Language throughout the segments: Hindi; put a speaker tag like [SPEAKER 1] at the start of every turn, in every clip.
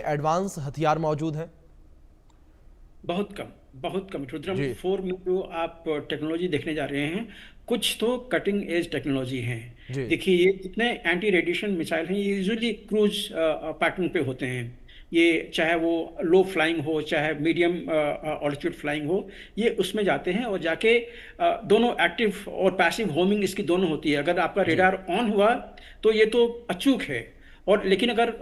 [SPEAKER 1] एडवांस हथियार मौजूद हैं?
[SPEAKER 2] बहुत कम रुद्रम
[SPEAKER 1] जी।
[SPEAKER 2] 4 में जो आप टेक्नोलॉजी देखने जा रहे हैं, कुछ तो कटिंग एज टेक्नोलॉजी हैं।
[SPEAKER 1] जी।
[SPEAKER 2] देखिए, ये जितने एंटी रेडिएशन मिसाइल हैं, ये यूजुअली क्रूज पैटर्न पे होते हैं। ये चाहे वो लो फ्लाइंग हो, चाहे मीडियम ऑल्टीट्यूड फ्लाइंग हो, ये उसमें जाते हैं और जाके दोनों एक्टिव और पैसिव होमिंग इसकी दोनों होती है। अगर आपका
[SPEAKER 1] जी।
[SPEAKER 2] रेडार ऑन हुआ तो ये तो अचूक है, और लेकिन अगर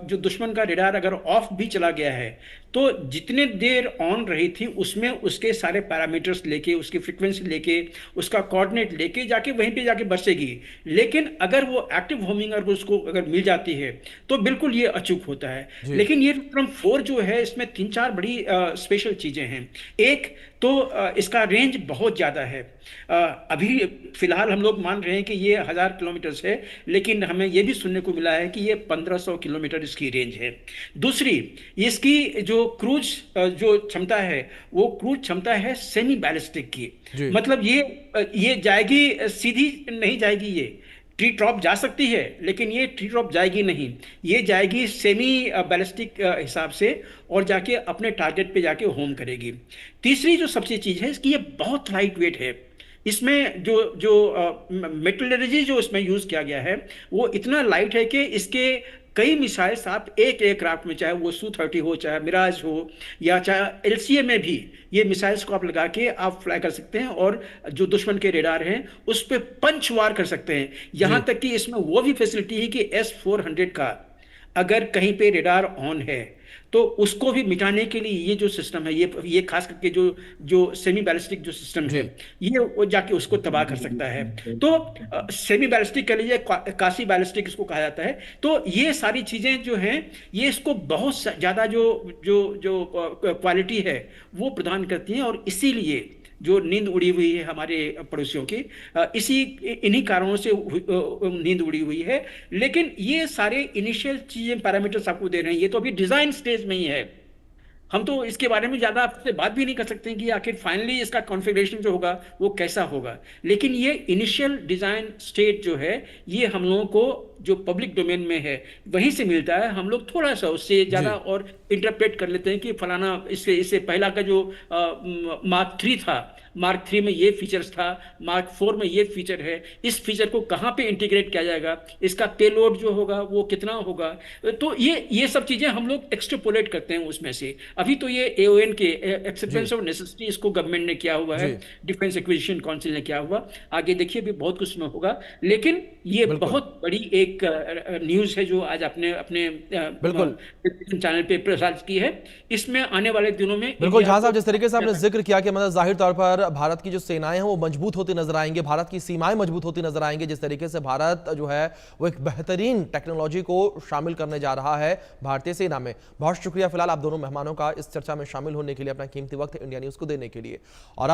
[SPEAKER 2] जो दुश्मन का रेडार अगर ऑफ भी चला गया है, तो जितने देर ऑन रही थी उसमें उसके सारे पैरामीटर्स लेके, उसकी फ्रीक्वेंसी लेके, उसका कोऑर्डिनेट लेके जाके वहीं पे जाके बसेगी। लेकिन अगर वो एक्टिव होमिंग अगर उसको अगर मिल जाती है तो बिल्कुल ये अचूक होता है।
[SPEAKER 1] जी।
[SPEAKER 2] लेकिन ये विक्रम 4 जो है, इसमें तीन चार बड़ी स्पेशल चीजें हैं। एक तो इसका रेंज बहुत ज्यादा है। अभी फिलहाल हम लोग मान रहे हैं कि ये 1000 किलोमीटर है, लेकिन हमें ये भी सुनने को मिला है कि ये 1500 किलोमीटर इसकी रेंज है। दूसरी, इसकी जो क्रूज जो क्षमता है, वो क्रूज क्षमता है सेमी बैलिस्टिक की।
[SPEAKER 1] जी।
[SPEAKER 2] मतलब ये जाएगी, सीधी नहीं जाएगी। ये ट्री टॉप जा सकती है, लेकिन ये ट्री टॉप जाएगी नहीं। ये जाएगी सेमी बैलिस्टिक हिसाब से, और जाके अपने टारगेट पे जाके होम करेगी। तीसरी जो सबसे चीज है इसकी, ये बहुत लाइट वेट है। इसमें जो जो मेटलर्जी जो इसमें यूज किया गया है, वो इतना लाइट है कि इसके कई मिसाइल्स आप एक एयरक्राफ्ट में, चाहे वो Su-30 हो, चाहे मिराज हो, या चाहे LCA में भी, ये मिसाइल्स को आप लगा के आप फ्लाई कर सकते हैं, और जो दुश्मन के रेडार हैं उस पर पंच वार कर सकते हैं। यहां
[SPEAKER 1] जी।
[SPEAKER 2] तक कि इसमें वो भी फैसिलिटी है कि S-400 का अगर कहीं पे रेडार ऑन है तो उसको भी मिटाने के लिए ये जो सिस्टम है, ये खास करके जो जो सेमी बैलिस्टिक जो सिस्टम है,
[SPEAKER 1] जी।
[SPEAKER 2] ये वो जाके उसको तबाह कर सकता है। तो सेमी बैलिस्टिक कह लीजिए, काशी बैलिस्टिक इसको कहा जाता है। तो ये सारी चीजें जो हैं, ये इसको बहुत ज्यादा जो जो जो क्वालिटी है वो प्रदान करती हैं, और इसीलिए जो नींद उड़ी हुई है हमारे पड़ोसियों की, इन्हीं कारणों से नींद उड़ी हुई है। लेकिन ये सारे इनिशियल चीजें, पैरामीटर्स आपको दे रहे हैं, ये तो अभी डिजाइन स्टेज में ही है। हम तो इसके बारे में ज्यादा आपसे बात भी नहीं कर सकते हैं कि आखिर फाइनली इसका कॉन्फ़िगरेशन जो होगा वो कैसा होगा। लेकिन ये इनिशियल डिजाइन स्टेट जो है, ये हम लोगों को जो पब्लिक डोमेन में है वहीं से मिलता है। हम लोग थोड़ा सा उससे ज्यादा
[SPEAKER 1] जी।
[SPEAKER 2] और इंटरप्रेट कर लेते हैं कि फलाना, इससे इससे पहला का जो मार्क 3 था, मार्क 3 में ये फीचर्स था, मार्क 4 में ये फीचर है, इस फीचर को कहाँ पे इंटीग्रेट किया जाएगा, इसका पेलोड जो होगा वो कितना होगा। तो ये सब चीजें हम लोग एक्सट्रापोलेट करते हैं उसमें से। अभी तो ये AON के
[SPEAKER 1] जी।
[SPEAKER 2] एक्सेप्टेंस ऑफ नेसेसिटी, इसको गवर्नमेंट ने किया हुआ है,
[SPEAKER 1] जी।
[SPEAKER 2] डिफेंस एक्विजिशन काउंसिल ने किया हुआ। आगे देखिए भी बहुत कुछ में होगा। लेकिन ये
[SPEAKER 1] बिल्कुल।
[SPEAKER 2] बहुत बड़ी एक न्यूज है जो आज आपने अपने
[SPEAKER 1] बिल्कुल।
[SPEAKER 2] चैनल पे प्रसारित की है। इसमें आने वाले दिनों में
[SPEAKER 1] बिल्कुल
[SPEAKER 2] इंडिया
[SPEAKER 1] जहां
[SPEAKER 2] को
[SPEAKER 1] साहब, जिस तरीके से आपने जिक्र किया कि मतलब जाहिर तौर पर भारत की जो सेनाएं हैं वो मजबूत होती नजर आएंगे, भारत की सीमाएं मजबूत होती नजर आएंगी, जिस तरीके से भारत जो है वो एक बेहतरीन टेक्नोलॉजी को शामिल करने जा रहा है भारतीय सेना में। बहुत शुक्रिया फिलहाल आप दोनों मेहमानों का इस चर्चा में शामिल होने के लिए, अपना कीमती वक्त इंडिया न्यूज को देने के लिए। और अब